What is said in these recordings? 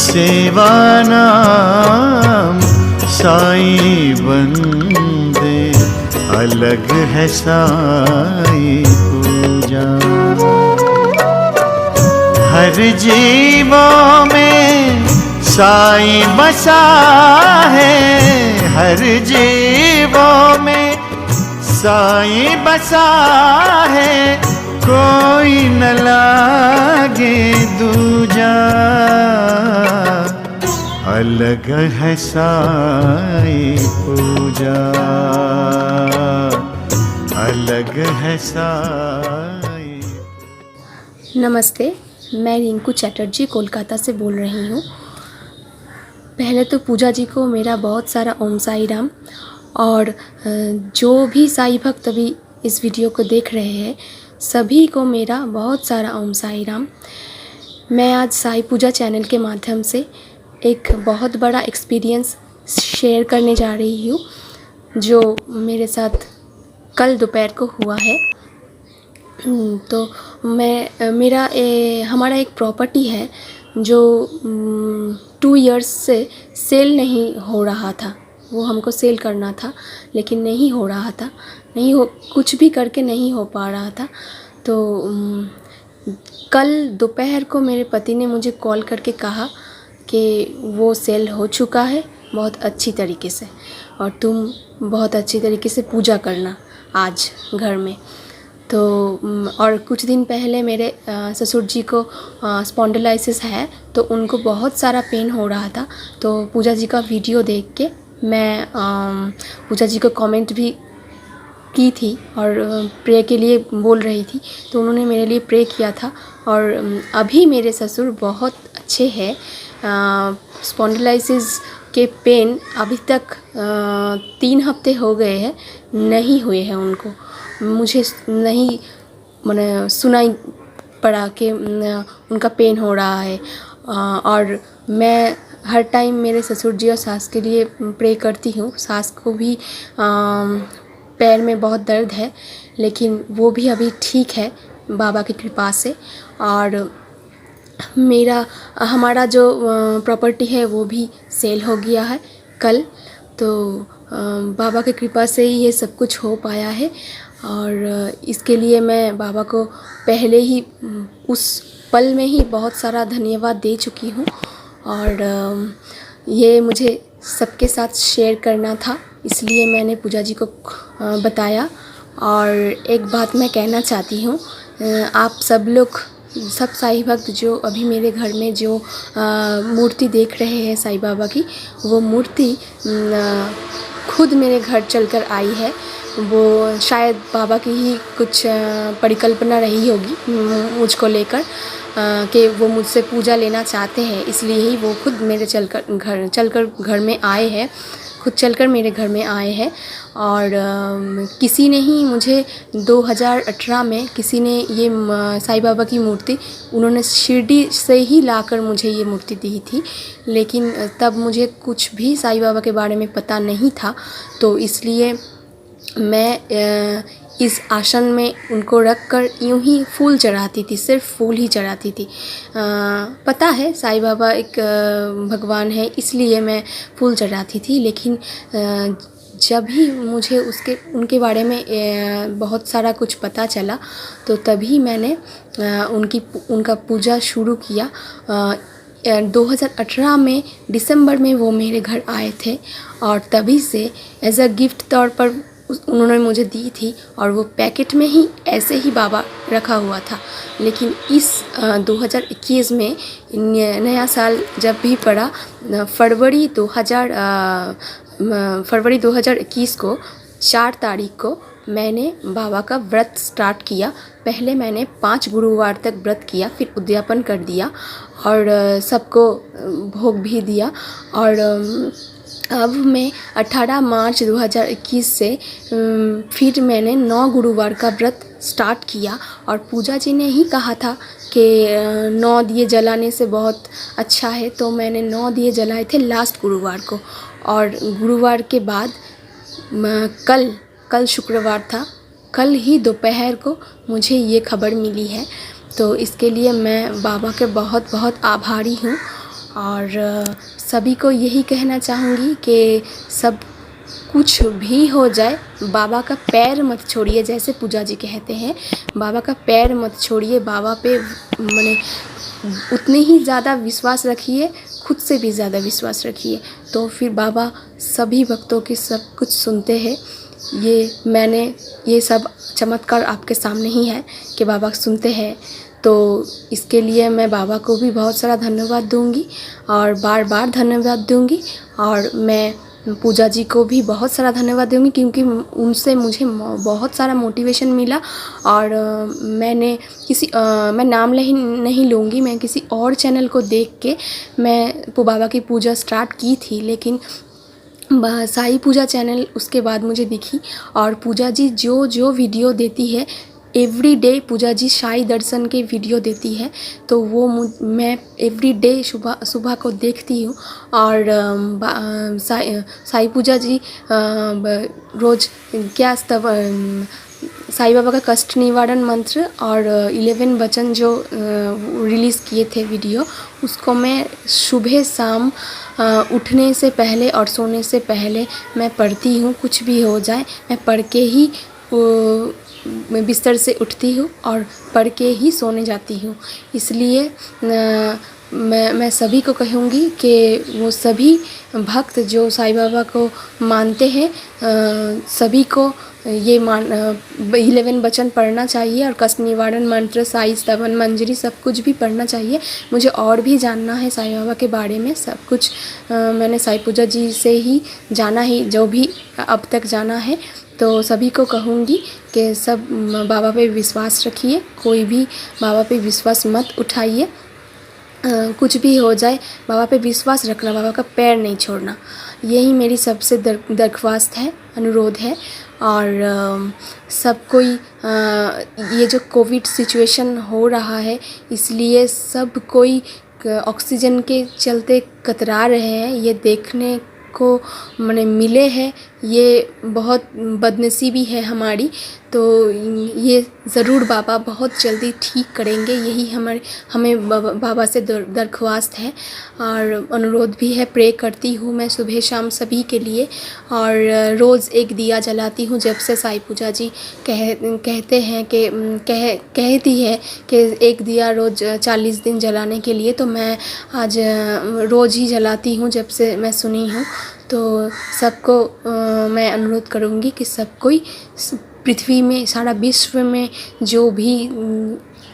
सेवा नाम साईं बंदे, अलग है साईं पूजा। हर जीवों में साईं बसा है, हर जीवों में साईं बसा है, कोई न लागे दूजा। अलग है साईं पूजा, अलग है साईं। नमस्ते, मैं रिंकू चैटर्जी कोलकाता से बोल रही हूँ। पहले तो पूजा जी को मेरा बहुत सारा ओम साई राम, और जो भी साई भक्त अभी इस वीडियो को देख रहे हैं सभी को मेरा बहुत सारा ओम साई राम। मैं आज साई पूजा चैनल के माध्यम से एक बहुत बड़ा एक्सपीरियंस शेयर करने जा रही हूँ, जो मेरे साथ कल दोपहर को हुआ है। तो हमारा एक प्रॉपर्टी है जो 2 इयर्स से सेल नहीं हो रहा था। वो हमको सेल करना था लेकिन नहीं हो रहा था, कुछ भी करके नहीं हो पा रहा था। तो कल दोपहर को मेरे पति ने मुझे कॉल करके कहा कि वो सेल हो चुका है बहुत अच्छी तरीके से, और तुम बहुत अच्छी तरीके से पूजा करना आज घर में। तो और कुछ दिन पहले मेरे ससुर जी को स्पॉन्डिलाइसिस है, तो उनको बहुत सारा पेन हो रहा था। तो पूजा जी का वीडियो देख के मैं पूजा जी को कमेंट भी की थी और प्रे के लिए बोल रही थी, तो उन्होंने मेरे लिए प्रे किया था। और अभी मेरे ससुर बहुत अच्छे हैं। स्पॉन्डिलाइसिस के पेन अभी तक 3 हफ्ते हो गए हैं, नहीं हुए हैं उनको। मुझे नहीं मैंने सुनाई पड़ा कि उनका पेन हो रहा है। और मैं हर टाइम मेरे ससुर जी और सास के लिए प्रे करती हूँ। सास को भी पैर में बहुत दर्द है, लेकिन वो भी अभी ठीक है बाबा की कृपा से। और हमारा जो प्रॉपर्टी है वो भी सेल हो गया है कल। तो बाबा की कृपा से ही ये सब कुछ हो पाया है, और इसके लिए मैं बाबा को पहले ही उस पल में ही बहुत सारा धन्यवाद दे चुकी हूँ। और ये मुझे सबके साथ शेयर करना था, इसलिए मैंने पूजा जी को बताया। और एक बात मैं कहना चाहती हूँ, आप सब लोग, सब साईं भक्त जो अभी मेरे घर में जो मूर्ति देख रहे हैं साईं बाबा की, वो मूर्ति खुद मेरे घर चलकर आई है। वो शायद बाबा की ही कुछ परिकल्पना रही होगी मुझको लेकर, कि वो मुझसे पूजा लेना चाहते हैं, इसलिए ही वो खुद मेरे चलकर घर में आए हैं, खुद चलकर मेरे घर में आए हैं। और किसी ने ही मुझे 2018 में किसी ने ये साईं बाबा की मूर्ति उन्होंने शिरडी से ही लाकर मुझे ये मूर्ति दी थी, लेकिन तब मुझे कुछ भी साईं बाबा के बारे में पता नहीं था। तो इसलिए मैं इस आसन में उनको रख कर यूँ ही फूल चढ़ाती थी, सिर्फ फूल ही चढ़ाती थी। पता है साईं बाबा एक भगवान है, इसलिए मैं फूल चढ़ाती थी। लेकिन जब भी मुझे उनके बारे में बहुत सारा कुछ पता चला, तो तभी मैंने उनका पूजा शुरू किया। 2018 में दिसंबर में वो मेरे घर आए थे, और तभी से एज अ गिफ्ट तौर पर उन्होंने मुझे दी थी, और वो पैकेट में ही ऐसे ही बाबा रखा हुआ था। लेकिन इस 2021 में नया साल जब भी पड़ा, फरवरी 2021 को 4 तारीख को मैंने बाबा का व्रत स्टार्ट किया। पहले मैंने 5 गुरुवार तक व्रत किया, फिर उद्यापन कर दिया और सबको भोग भी दिया। और अब मैं 18 मार्च 2021 से फिर मैंने 9 गुरुवार का व्रत स्टार्ट किया। और पूजा जी ने ही कहा था कि 9 दिए जलाने से बहुत अच्छा है, तो मैंने 9 दिए जलाए थे लास्ट गुरुवार को। और गुरुवार के बाद कल शुक्रवार था, कल ही दोपहर को मुझे ये खबर मिली है। तो इसके लिए मैं बाबा के बहुत बहुत आभारी हूँ। और सभी को यही कहना चाहूँगी कि सब कुछ भी हो जाए, बाबा का पैर मत छोड़िए। जैसे पूजा जी कहते हैं, बाबा का पैर मत छोड़िए, बाबा पे माने उतने ही ज़्यादा विश्वास रखिए, खुद से भी ज़्यादा विश्वास रखिए, तो फिर बाबा सभी भक्तों की सब कुछ सुनते हैं। मैंने ये सब चमत्कार आपके सामने ही है कि बाबा सुनते हैं, तो इसके लिए मैं बाबा को भी बहुत सारा धन्यवाद दूंगी और बार बार धन्यवाद दूंगी। और मैं पूजा जी को भी बहुत सारा धन्यवाद दूंगी, क्योंकि उनसे मुझे बहुत सारा मोटिवेशन मिला। और मैं नाम नहीं लूँगी, मैं किसी और चैनल को देख के मैं बाबा की पूजा स्टार्ट की थी, लेकिन साई पूजा चैनल उसके बाद मुझे दिखी। और पूजा जी जो वीडियो देती है, एवरी डे पूजा जी साई दर्शन के वीडियो देती है, तो वो मैं एवरी डे सुबह को देखती हूँ। और साई पूजा जी रोज़ क्या साई बाबा का कष्ट निवारण मंत्र और 11 वचन जो रिलीज़ किए थे वीडियो, उसको मैं सुबह शाम उठने से पहले और सोने से पहले मैं पढ़ती हूँ। कुछ भी हो जाए, मैं पढ़ के ही मैं बिस्तर से उठती हूँ और पढ़ के ही सोने जाती हूँ। इसलिए मैं सभी को कहूँगी कि वो सभी भक्त जो साईं बाबा को मानते हैं, सभी को ये 11 वचन पढ़ना चाहिए और कष्ट निवारण मंत्र, साई स्तवन मंजरी सब कुछ भी पढ़ना चाहिए। मुझे और भी जानना है साईं बाबा के बारे में, सब कुछ मैंने साई पूजा जी से ही जाना ही, जो भी अब तक जाना है। तो सभी को कहूँगी कि सब बाबा पे विश्वास रखिए, कोई भी बाबा पे विश्वास मत उठाइए। कुछ भी हो जाए, बाबा पे विश्वास रखना, बाबा का पैर नहीं छोड़ना, यही मेरी सबसे दरख्वास्त है, अनुरोध है। और सब कोई ये जो कोविड सिचुएशन हो रहा है, इसलिए सब कोई ऑक्सीजन के चलते कतरा रहे हैं, ये देखने को मैंने मिले हैं, ये बहुत बदनसीबी है हमारी। तो ये ज़रूर बाबा बहुत जल्दी ठीक करेंगे, यही हमें बाबा से दरख्वास्त है और अनुरोध भी है। प्रे करती हूँ मैं सुबह शाम सभी के लिए, और रोज़ एक दिया जलाती हूँ। जब से साई पूजा जी कहते हैं कि कहती है कि एक दिया रोज़ 40 दिन जलाने के लिए, तो मैं आज रोज़ ही जलाती हूँ जब से मैं सुनी हूँ। तो सबको मैं अनुरोध करूँगी कि सब कोई पृथ्वी में, सारा विश्व में जो भी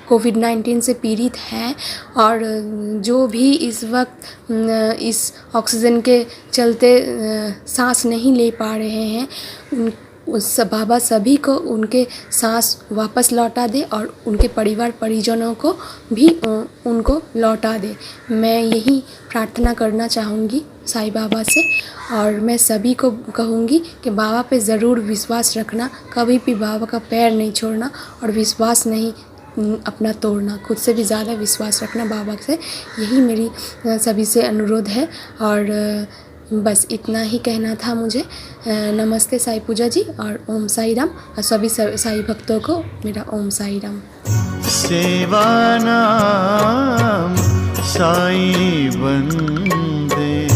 कोविड-19 से पीड़ित है और जो भी इस वक्त इस ऑक्सीजन के चलते सांस नहीं ले पा रहे हैं, उस बाबा सभी को उनके सांस वापस लौटा दे और उनके परिवार परिजनों को भी उनको लौटा दे। मैं यही प्रार्थना करना चाहूँगी साईं बाबा से। और मैं सभी को कहूँगी कि बाबा पे ज़रूर विश्वास रखना, कभी भी बाबा का पैर नहीं छोड़ना और विश्वास नहीं अपना तोड़ना, खुद से भी ज़्यादा विश्वास रखना बाबा से, यही मेरी सभी से अनुरोध है। और बस इतना ही कहना था मुझे। नमस्ते साईं पूजा जी और ओम साई राम, और सभी साईं भक्तों को मेरा ओम साई राम। सेवा नाम साईं बंदे,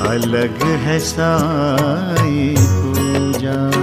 अलग है साईं पूजा।